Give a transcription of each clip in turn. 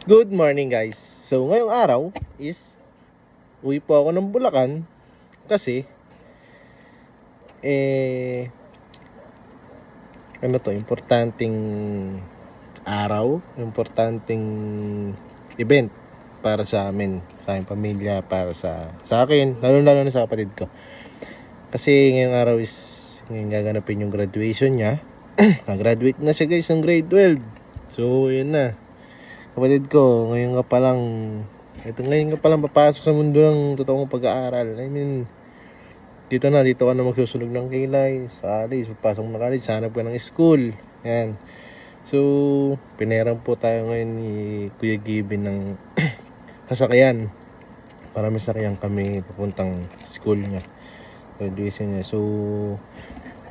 Good morning guys. So ngayong araw is uwi po ako ng Bulacan kasi importanteng araw, importanteng event para sa amin, sa aming pamilya, para sa akin, lalo na sa kapatid ko. Kasi ngayong araw is ngayon gaganapin yung graduation niya. Nag-graduate na siya guys ng grade 12. So yun na. Kapatid ko, ngayon ka palang papasok sa mundo ng totoong pag-aaral. I mean, dito ka na magsusunog ng kilay, sa college, papasok na college, hanap ka ng school. Yan. So, pinairan po tayo ngayon ni Kuya Gibbon ng sasakyan. Para may sakyan kami papuntang school niya. Graduation niya. So,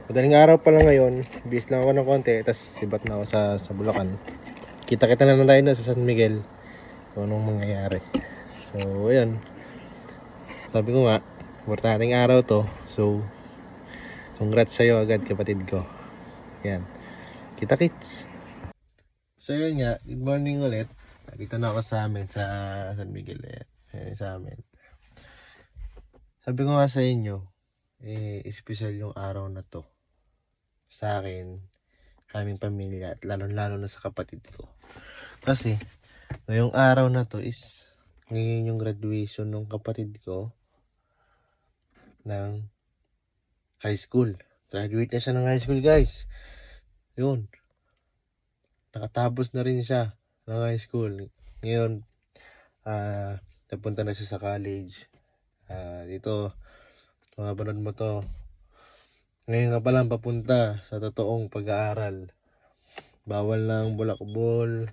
madaling araw pa lang ngayon, bis lang ako ng konti, tas sibat na ako sa Bulacan. Kita-kita na tayo na sa San Miguel kung anong mangyayari. So, ayun. Sabi ko nga, importanteng araw to. So, congrats sa'yo agad kapatid ko. Yan. Kita-kits. So, yun nga. Good morning ulit. Dito na ako sa amin sa San Miguel. Ayan sa amin. Sabi ko nga sa inyo, espesyal yung araw na to. Sa akin, aming pamilya at lalo na sa kapatid ko. Kasi ngayong araw na to is ngayon yung graduation ng kapatid ko ng high school. Graduate na siya ng high school guys. Yun. Nakatapos na rin siya ng high school. Ngayon, napunta na siya sa college. Dito, mapanood mo to. Ngayon nga palang papunta sa totoong pag-aaral. Bawal lang bulakbol.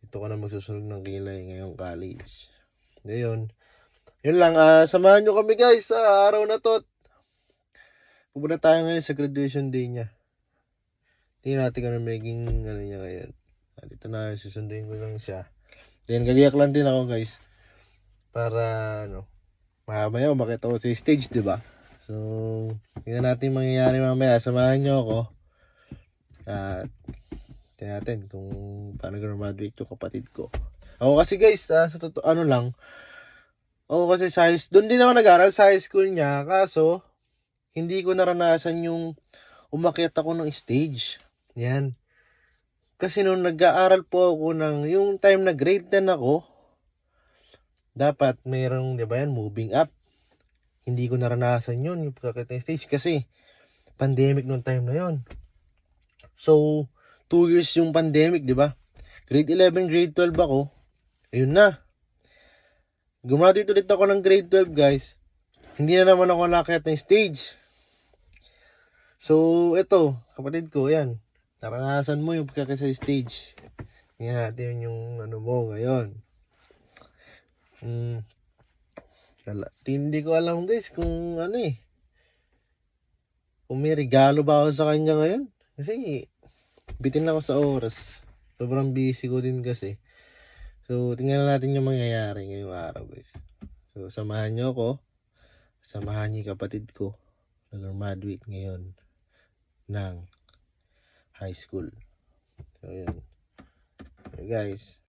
Ito ka na magsusunog ng kilay ngayong college. Ngayon, yun lang. Samahan nyo kami guys sa araw na to. Pupunta tayo ngayon sa graduation day niya. Tingnan natin kung maging niya ngayon. Dito na, susunduin ko lang siya. Then, galiyak lang din ako guys. Para, mamaya makita ko sa stage, diba? So, tingnan natin mangyayari mamaya. Samahan nyo ako. Tingnan natin kung paano graduate yung kapatid ko. Ako kasi guys, sa totoo ako kasi doon din ako nag-aral sa high school niya. Kaso, hindi ko naranasan yung umakyat ako ng stage. Yan. Kasi nung nag-aaral po ako yung time na grade 10 ako, dapat mayroong, di ba yan, moving up. Hindi ko naranasan yun, yung pagkakit ng stage. Kasi, pandemic nung time na yun. So, 2 years yung pandemic, di ba? Grade 11, grade 12 ako. Ayun na. Graduate ulit ako ng grade 12, guys. Hindi na naman ako nakakit ng stage. So, ito, kapatid ko, yan. Naranasan mo yung pagkakit sa stage. Tingnan natin yung mo ngayon. Hindi ko alam guys kung kung may regalo ba ako sa kanya ngayon. Kasi bitin ako sa oras. Sobrang busy ko din kasi. So tingnan natin yung mangyayari ngayong araw guys. So samahan nyo ako. Samahan nyo yung kapatid ko. Nag-graduate ngayon ng high school. So yun. So guys.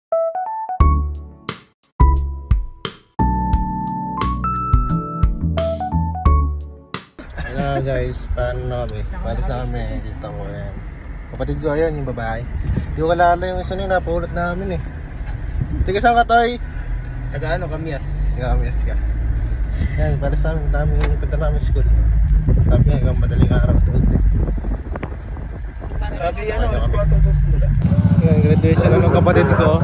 Guys, paano na kami? Palis na kami, dito mo yan. Kapatid ko, ayan, yung babae. Hindi ko kalala yung isa nila, napulot namin eh. Tiga saan ka, Toy? Kamias. Kamias ka. Yan, palis namin, dami yung punta namin school. Sabi nga, hanggang madaling araw ito. Sabi squatter to school. Yan, graduation na ng kapatid ko.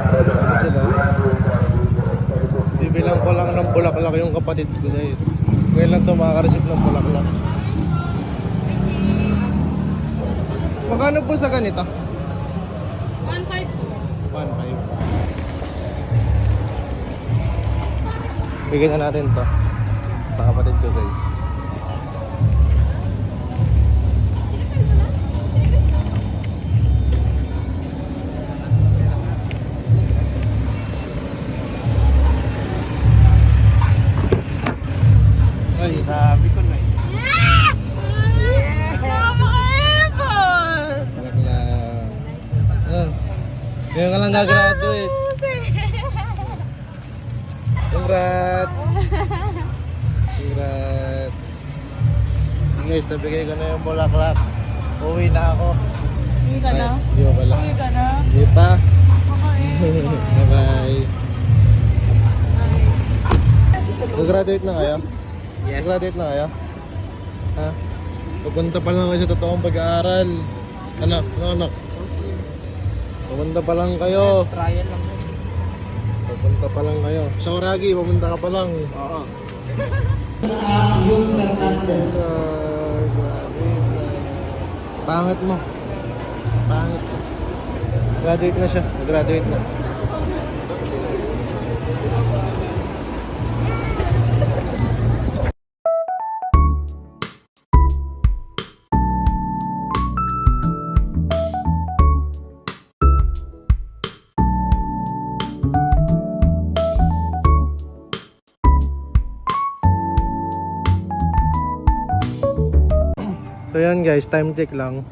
Bibilang ko lang ng bulaklak yung kapatid ko, guys. Ngayon lang ito makaka-receive ng bulaklak. Magkano po sa ganito? 1.5 po. 1.5. Bigyan na natin to sa kapatid ko guys. Ay, sabi ko na eh. Ngayon ka lang gagraduate. Congrats! Congrats! Guys, nabigay ko na yung bulaklak. Uwi na ako. Uwi ka na? Hindi pa pala. Uwi ka na? Hindi pa. Okay. Bye-bye. Graduate na kayo? Yes. Graduate na kayo? Ha? Pupunta pa lang kayo sa totoong pag-aaral. Ano? Ano? Pupunta pa lang kayo. Trial lang. Pupunta pa lang kayo. Sa Oragi, pupunta ka pa lang. Oo. Yung Santander. Grabe. Pangit mo. Pangit mo. Graduate na siya. Graduate na. So yan guys, time check lang.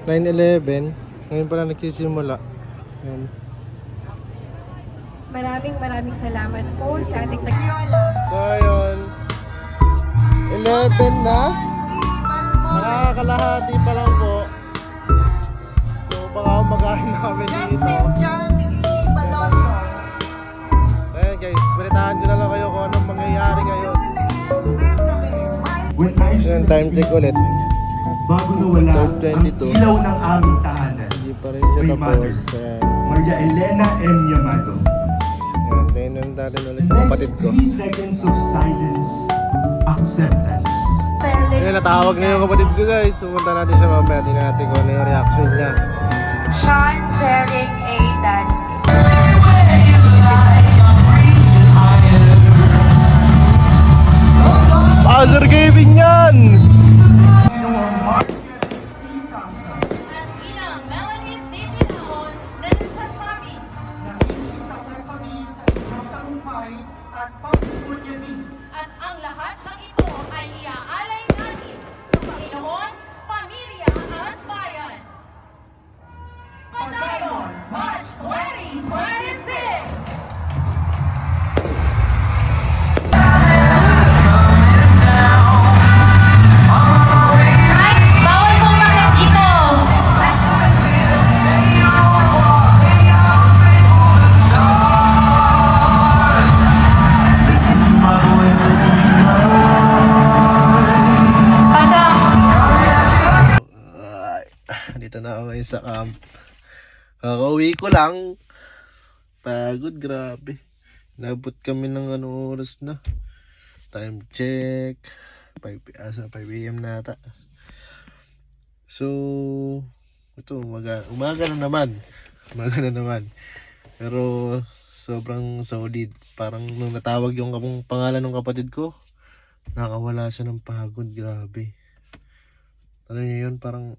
9:11. Ngayon pala nagsisimula. Yan. Maraming salamat po sa ating So ayun. 11 na. Nakakalahati pa lang po. So baka umagahin na kami dito. Ayan guys, balitahan ko na lang kayo kung anong mangyayari ngayon. Ayan, time check ulit. Bago nawala ang 12:22. ilaw ng aming tahanan, Hindi pa rin siya Three tapos. mothers. Ayan. Maria Elena M. Yamato. Ayan, tayo na natin ulit The yung next kapatid ko. 3 seconds of silence, acceptance. Ayan, natawag na yung kapatid ko guys. Pumunta natin siya mamaya. Tingnan natin kung ano yung reaction niya. Sean Jering A. Dantes. Buzzer Gaming yan! At ang lahat ng ito ay iaalay natin sa Panginoon, pamilya at bayan. Padayon, March 2026! Bawal pong bakit dito! Dito na ako ngayon sa camp. Kakauwi ko lang. Pagod, grabe. Nabot kami ng anong oras na. Time check. 5 AM na ata. So, ito, umaga na naman. Umaga na naman. Pero, sobrang solid. Parang nung natawag yung pangalan ng kapatid ko, nakawala siya ng pagod, grabe. Ano yun, parang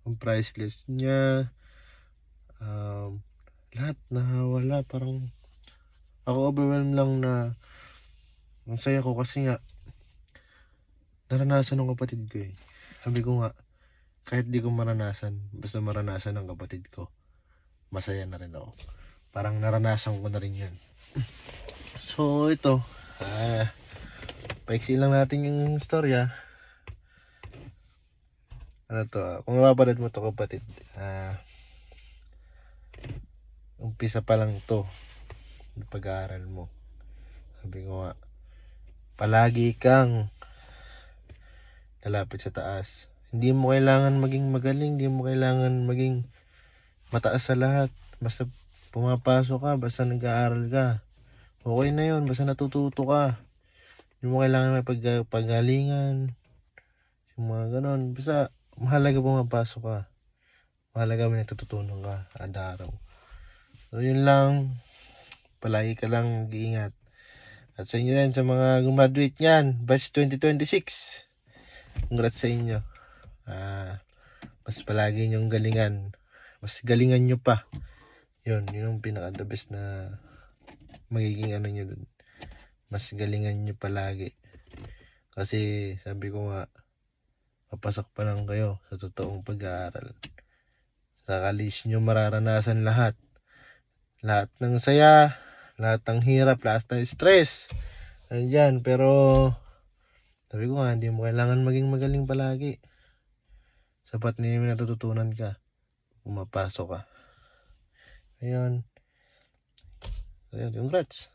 ang priceless niya, lahat nawala. Parang ako overwhelmed lang na ang saya ko kasi nga naranasan ng kapatid ko eh. Sabi ko nga, kahit di ko maranasan, basta maranasan ng kapatid ko, masaya na rin ako. Parang naranasan ko na rin yun. So ito, paiksi lang natin yung storya. Ano to, kung napapanood mo to kapatid, umpisa pa lang to yung pag-aaral mo. Sabi ko nga, palagi kang lalapit sa taas. Hindi mo kailangan maging magaling, hindi mo kailangan maging mataas sa lahat. Basta pumapasok ka, basta nag-aaral ka, okay na yun, basta natututo ka. Hindi mo kailangan may paggalingan, yung mga ganon. Basta mahalaga pumapasok ka. Mahalaga may natutunan ka kada araw. So yun lang. Palagi ka lang mag-iingat. At sa inyo din, sa mga gumraduate niyan, batch 2026. Congrats sa inyo. Mas palagi nyong galingan. Mas galingan nyo pa. Yun yung pinaka the best na magiging ano nyo dun. Mas galingan nyo palagi. Kasi sabi ko nga, papasok pa lang kayo sa totoong pag-aaral. Sa college nyo mararanasan lahat. Lahat ng saya, Lahat ng hirap, lahat ng stress. Andyan, pero sabi ko nga, hindi mo kailangan maging magaling palagi. Sapat na yung natututunan ka. Pumapasok ka. Ayun. Ayun, congrats.